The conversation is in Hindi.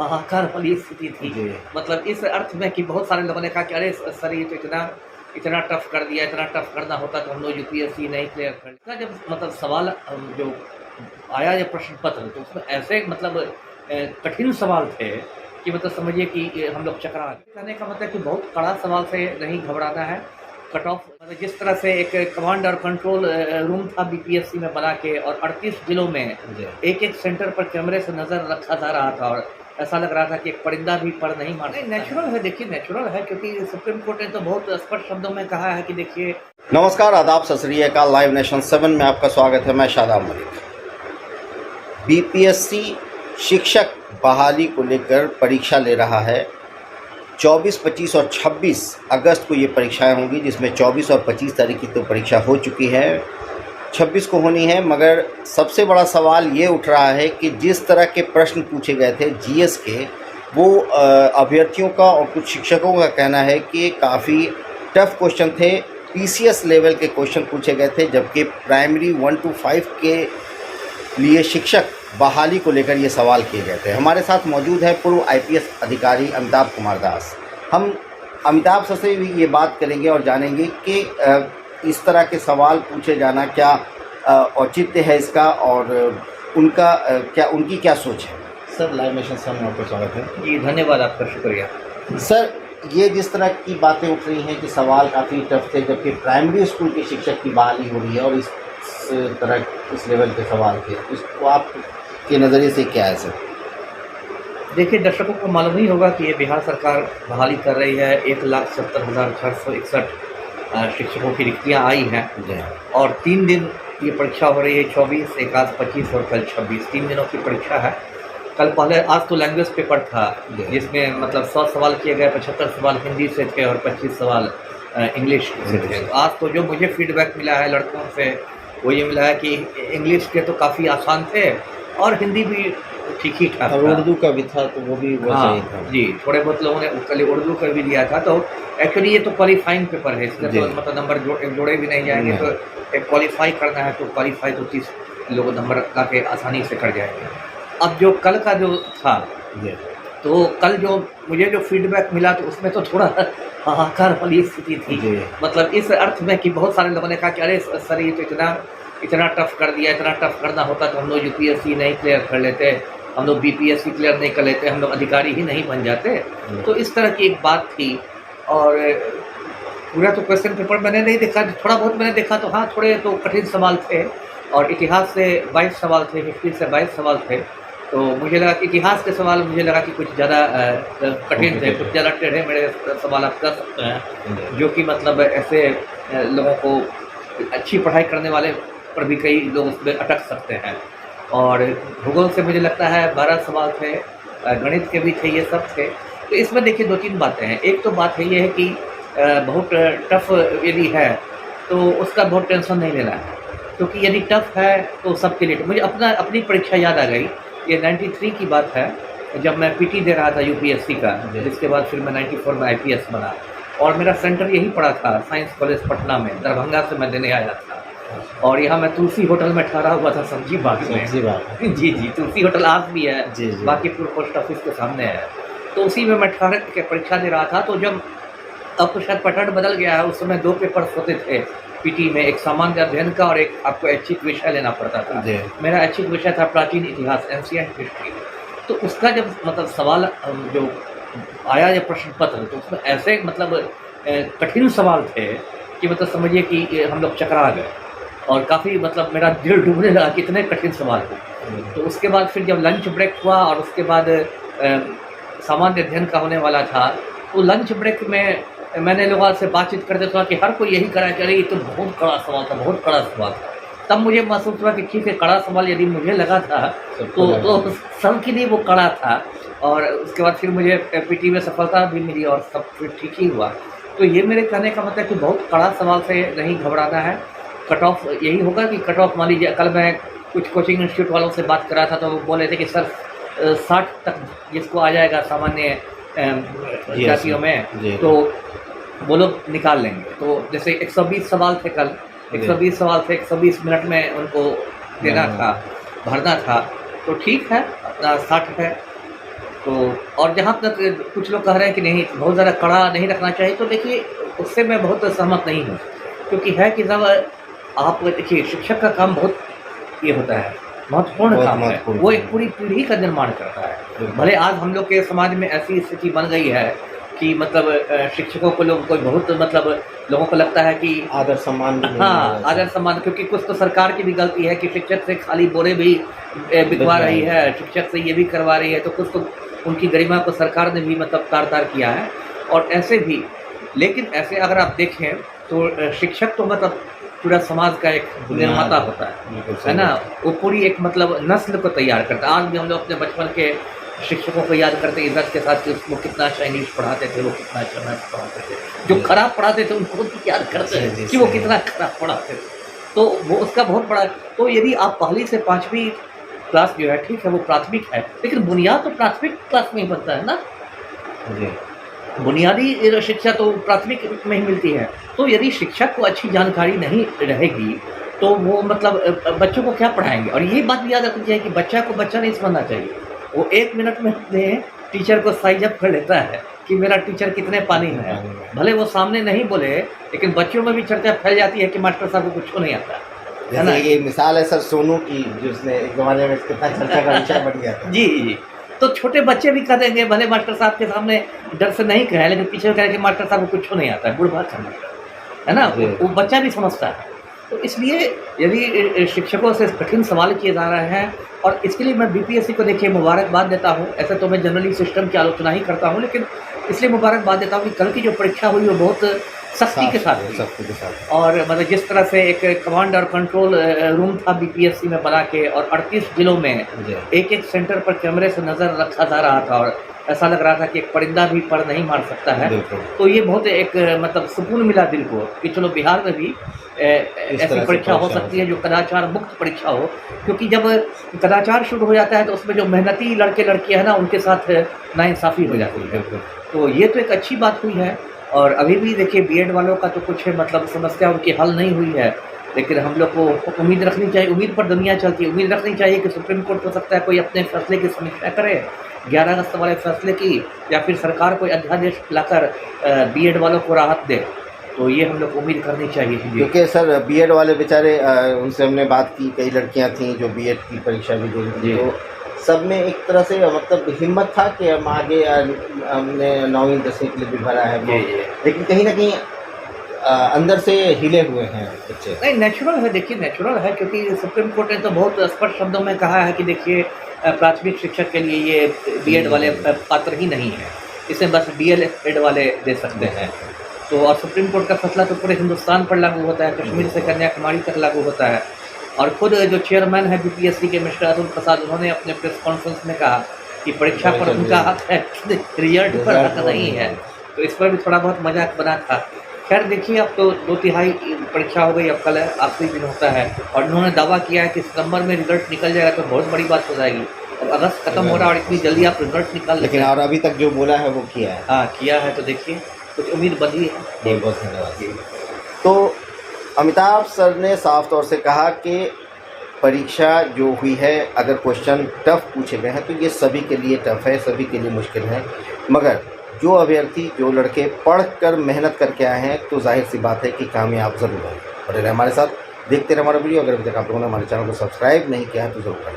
हाहाकार वाली स्थिति थी। मतलब इस अर्थ में कि बहुत सारे लोगों ने कहा कि अरे सर ये तो इतना इतना टफ कर दिया, इतना टफ करना होता तो हम लोग यूपीएससी नहीं क्लियर कर इसका जब मतलब सवाल जो आया जब प्रश्न पत्र तो उसमें ऐसे मतलब कठिन सवाल थे कि मतलब समझिए कि हम लोग चकरा गए। कहने का मतलब कि बहुत कड़ा सवाल से नहीं घबराना है। कट ऑफ मतलब जिस तरह से एक कमांड और कंट्रोल रूम था बीपीएससी में बना के और 38 जिलों में एक सेंटर पर कैमरे से नज़र रखा जा रहा था और ऐसा लग रहा था कि एक परिंदा भी पर नहीं मार नहीं नेचुरल है। देखिए नेचुरल है क्योंकि सुप्रीम कोर्ट ने तो बहुत स्पष्ट शब्दों में कहा है कि देखिए। नमस्कार, आदाब, सत श्री अकाल। लाइव नेशन 7 में आपका स्वागत है। मैं शादाब मलिक। बीपीएससी शिक्षक बहाली को लेकर परीक्षा ले रहा है। 24, 25 और 26 अगस्त को ये परीक्षाएं होंगी, जिसमें 24 और 25 तारीख की तो परीक्षा हो चुकी है, 26 को होनी है। मगर सबसे बड़ा सवाल ये उठ रहा है कि जिस तरह के प्रश्न पूछे गए थे जीएस के, वो अभ्यर्थियों का और कुछ शिक्षकों का कहना है कि काफ़ी टफ क्वेश्चन थे। पीसीएस लेवल के क्वेश्चन पूछे गए थे, जबकि प्राइमरी 1 to 5 के लिए शिक्षक बहाली को लेकर ये सवाल किए गए थे। हमारे साथ मौजूद है पूर्व आईपीएस अधिकारी अमिताभ कुमार दास। हम अमिताभ से भी ये बात करेंगे और जानेंगे कि इस तरह के सवाल पूछे जाना क्या औचित्य है इसका और उनकी क्या सोच है। सर, लाइव नेशन 7 में आपका स्वागत है। जी धन्यवाद, आपका शुक्रिया। सर, ये जिस तरह की बातें उठ रही हैं कि सवाल काफ़ी टफ थे, जबकि प्राइमरी स्कूल के शिक्षक की बहाली हो रही है और इस तरह इस लेवल के सवाल थे, इसको आपके नज़रिए से क्या है सर? देखिए, दर्शकों को मालूम ही होगा कि ये बिहार सरकार बहाली कर रही है। 1,70,461 शिक्षकों की रिक्तियाँ आई हैं और 3 दिन ये परीक्षा हो रही है। 24, 1 25 और कल 26, 3 दिनों की परीक्षा है। कल पहले आज तो लैंग्वेज पेपर था जिसमें मतलब 100 सवाल किए गए, 75 सवाल हिंदी से थे और 25 सवाल इंग्लिश से थे। तो आज तो जो मुझे फीडबैक मिला है लड़कों से वो ये मिला है कि इंग्लिश के तो काफ़ी आसान थे और हिंदी भी ठीक ही ठाक, और उर्दू का भी था तो वो भी सही था। जी, थोड़े बहुत लोगों ने कल उर्दू का भी दिया था। तो एक्चुअली ये तो क्वालिफाइंग पेपर है, इसका तो मतलब नंबर जोड़े भी नहीं जाएंगे। तो एक क्वालिफाई करना है तो क्वालिफाई तो 30 लोग नंबर ला के आसानी से कर जाएंगे। अब जो कल का जो था तो कल जो मुझे जो फीडबैक मिला तो उसमें तो थोड़ा हाहाकार वाली स्थिति थी। मतलब इस अर्थ में कि बहुत सारे लोगों ने कहा कि अरे सर ये तो इतना टफ कर दिया, इतना टफ करना होता तो हम लोग यूपीएससी नहीं क्लियर कर लेते, हम लोग बीपीएससी क्लियर नहीं कर लेते, हम लोग अधिकारी ही नहीं बन जाते। तो इस तरह की एक बात थी। और पूरा तो क्वेश्चन पेपर मैंने नहीं देखा, थोड़ा बहुत मैंने देखा तो हाँ थोड़े तो कठिन सवाल थे और इतिहास से 22 सवाल थे, हिस्ट्री से 22 सवाल थे। तो मुझे लगा कि इतिहास के सवाल मुझे लगा कि कुछ ज़्यादा कठिन थे, कुछ ज़्यादा टेढ़े मेढ़े सवाल आप कर सकते हैं, जो कि मतलब ऐसे लोगों को अच्छी पढ़ाई करने वाले पर भी कई लोग उसमें अटक सकते हैं। और भूगोल से मुझे लगता है 12 सवाल थे, गणित के भी थे, ये सब थे। तो इसमें देखिए 2-3 बातें हैं। एक तो बात है ये है कि बहुत टफ यदि है तो उसका बहुत टेंशन नहीं लेना है, क्योंकि यदि टफ है तो सबके लिए। मुझे अपनी परीक्षा याद आ गई। ये 93 की बात है, जब मैं पीटी दे रहा था यूपीएससी का, जिसके बाद फिर मैं 94 में आईपीएस बना और मेरा सेंटर यही पड़ा था साइंस कॉलेज पटना में। दरभंगा से मैं देने आया था और यहाँ मैं तुलसी होटल में ठहरा हुआ था, सब्जी बाग में। जी, तुलसी होटल आज भी है, बाकीपुर पोस्ट ऑफिस के सामने है। तो उसी में मैं ठहर के परीक्षा दे रहा था। तो जब अब तो शायद पैटर्न बदल गया है, उस समय 2 पेपर्स होते थे पीटी में, एक सामान्य अध्ययन का और एक आपको ऐच्छिक विषय लेना पड़ता था। मेरा ऐच्छिक विषय था प्राचीन इतिहास, एंशिएंट हिस्ट्री। तो उसका जब मतलब सवाल जो आया जब प्रश्न पत्र तो उसमें ऐसे मतलब कठिन सवाल थे कि मतलब समझिए कि हम लोग चकरा गए और काफ़ी मतलब मेरा दिल डूबने लगा कि इतने कठिन सवाल थे। तो उसके बाद फिर जब लंच ब्रेक हुआ और उसके बाद सामान्य अध्ययन का होने वाला था, तो लंच ब्रेक में मैंने लोगों से बातचीत करते था कि हर कोई यही करा कि अरे ये तो बहुत कड़ा सवाल था, बहुत कड़ा सवाल था। तब मुझे महसूस हुआ कि ठीक है, कड़ा सवाल यदि मुझे लगा था तो सबके लिए वो कड़ा था। और उसके बाद फिर मुझे पीटी में सफलता भी मिली और सब फिर ठीक ही हुआ। तो ये मेरे कहने का मतलब कि बहुत कड़ा सवाल से नहीं घबराना है। कट ऑफ यही होगा कि कट ऑफ मान लीजिए, कल मैं कुछ कोचिंग इंस्टीट्यूट वालों से बात कर रहा था तो वो बोल रहे थे कि सर 60 तक जिसको आ जाएगा सामान्य जातियों में तो वो लोग निकाल लेंगे। तो जैसे 120 सवाल थे कल, 120 सवाल थे, 120 मिनट में उनको देना था, भरना था। तो ठीक है, अपना 60 है तो और जहाँ तक कुछ लोग कह रहे हैं कि नहीं बहुत ज़्यादा कड़ा नहीं रखना चाहिए, तो देखिए उससे मैं बहुत सहमत नहीं हूँ, क्योंकि है कि जब आप देखिए शिक्षक का काम बहुत ये होता है, महत्वपूर्ण बहुत काम है, महत्वपूर्ण वो काम एक पूरी पीढ़ी का निर्माण करता है। बिल्कुल। भले आज हम लोग के समाज में ऐसी स्थिति बन गई है कि मतलब शिक्षकों को लोग कोई बहुत मतलब लोगों को लगता है कि आदर सम्मान भी नहीं हाँ है आदर सम्मान, क्योंकि कुछ तो सरकार की भी गलती है कि शिक्षक से खाली बोरे भी बिकवा रही है, शिक्षक से ये भी करवा रही है, तो कुछ तो उनकी गरिमा को सरकार ने भी मतलब तार किया है। और ऐसे भी, लेकिन ऐसे अगर आप देखें तो शिक्षक तो मतलब पूरा समाज का एक निर्माता होता है ना, वो पूरी एक मतलब नस्ल को तैयार करता है। आज भी हम लोग अपने बचपन के शिक्षकों को याद करते हैं इज्जत के साथ कि वो कितना अच्छा इंग्लिश पढ़ाते थे, वो कितना अच्छा मैथ्स पढ़ाते थे, जो खराब पढ़ाते थे उनको भी याद करते हैं कि वो कितना खराब पढ़ाते थे, तो वो उसका बहुत बड़ा। तो यदि आप पहली से 5वीं क्लास जो है, ठीक है वो प्राथमिक है, लेकिन बुनियाद तो प्राथमिक क्लास में ही बनता है ना, बुनियादी शिक्षा तो प्राथमिक में ही मिलती है। तो यदि शिक्षक को अच्छी जानकारी नहीं रहेगी तो वो मतलब बच्चों को क्या पढ़ाएंगे। और यही बात भी याद रखनी चाहिए कि बच्चा को बच्चा नहीं समझना चाहिए, वो 1 मिनट में अपने टीचर को साइज अप कर लेता है कि मेरा टीचर कितने पानी में है, भले वो सामने नहीं बोले, लेकिन बच्चों में भी चर्चा फैल जाती है कि मास्टर साहब को कुछ नहीं आता है ना। ये मिसाल है सर सोनू की, जिसने एक ज़माने में कितना चर्चा का विषय बन गया था। जी, तो छोटे बच्चे भी कह देंगे, भले मास्टर साहब के सामने डर से नहीं कहे, लेकिन पीछे कहे कि मास्टर साहब को कुछ नहीं आता है, बुढ़ा समझता है ना, वो बच्चा भी समझता है। तो इसलिए यदि शिक्षकों से कठिन सवाल किए जा रहे हैं, और इसके लिए मैं बीपीएससी को देखिए मुबारकबाद देता हूँ। ऐसे तो मैं जनरली सिस्टम की आलोचना ही करता हूँ, लेकिन इसलिए मुबारकबाद देता हूँ कि कल की जो परीक्षा हुई वो बहुत सख्ती के साथ हुई। और मतलब जिस तरह से एक कमांड और कंट्रोल रूम था बीपीएससी में बना के, और 38 जिलों में एक सेंटर पर कैमरे से नज़र रखा जा रहा था, और ऐसा लग रहा था कि एक परिंदा भी पर नहीं मार सकता है। तो ये बहुत एक मतलब सुकून मिला दिल को कि चलो बिहार में भी ऐसी परीक्षा हो सकती है जो कदाचार मुक्त परीक्षा हो, क्योंकि जब कदाचार शुरू हो जाता है तो उसमें जो मेहनती लड़के लड़कियां हैं ना, उनके साथ नाइंसाफ़ी हो जाती है। तो ये तो एक अच्छी बात हुई है। और अभी भी देखिए बीएड वालों का तो कुछ मतलब समस्या उनकी हल नहीं हुई है, लेकिन हम लोग को उम्मीद रखनी चाहिए, उम्मीद पर दुनिया चलती है, उम्मीद रखनी चाहिए कि सुप्रीम कोर्ट हो सकता है कोई अपने फैसले की समीक्षा करे 11 अगस्त वाले फैसले की, या फिर सरकार कोई अध्यादेश लाकर बीएड वालों को राहत दे। तो ये हम लोग को उम्मीद करनी चाहिए, क्योंकि सर बीएड वाले बेचारे, उनसे हमने बात की, कई लड़कियां थीं जो बीएड की परीक्षा भी दे रही थी, तो सब में एक तरह से मतलब हिम्मत था कि हम आगे, हमने 9वीं 10वीं के लिए भी भरा है, लेकिन कहीं ना कहीं अंदर से हिले हुए हैं बच्चे। नहीं, नेचुरल है, देखिए नेचुरल है, क्योंकि सुप्रीम कोर्ट ने तो बहुत स्पष्ट शब्दों में कहा है कि देखिए प्राथमिक शिक्षक के लिए ये बीएड वाले पात्र ही नहीं है, इसे बस डीएलएड वाले दे सकते हैं। तो और सुप्रीम कोर्ट का फैसला तो पूरे हिंदुस्तान पर लागू होता है, कश्मीर से कन्याकुमारी तक लागू होता है। और खुद जो चेयरमैन है बीपीएससी के मिस्टर अतुल प्रसाद, उन्होंने अपने प्रेस कॉन्फ्रेंस में कहा कि परीक्षा पर उनका हक है, रिजल्ट पर हक नहीं है। तो इस पर भी थोड़ा बहुत मजाक बना था। खैर देखिए, अब तो 2/3 परीक्षा हो गई, अब कल आखिरी दिन होता है, और उन्होंने दावा किया है कि सितंबर में रिजल्ट निकल जाएगा तो बहुत बड़ी बात हो जाएगी। अब अगस्त खत्म हो रहा है और इतनी जल्दी आप रिजल्ट निकाल, लेकिन और अभी तक जो बोला है वो किया है। हाँ किया है, तो देखिए कुछ उम्मीद बंधी है। बहुत बहुत धन्यवाद। तो अमिताभ सर ने साफ तौर से कहा कि परीक्षा जो हुई है, अगर क्वेश्चन टफ पूछे गए हैं तो ये सभी के लिए टफ है, सभी के लिए मुश्किल है, मगर जो अभ्यर्थी, जो लड़के पढ़ कर मेहनत करके आए हैं तो जाहिर सी बात है कि कामयाब ज़रूर है। और हमारे साथ देखते रहे हमारा वीडियो। अगर अभी तक आप लोगों ने हमारे चैनल को सब्सक्राइब नहीं किया है तो ज़रूर करें।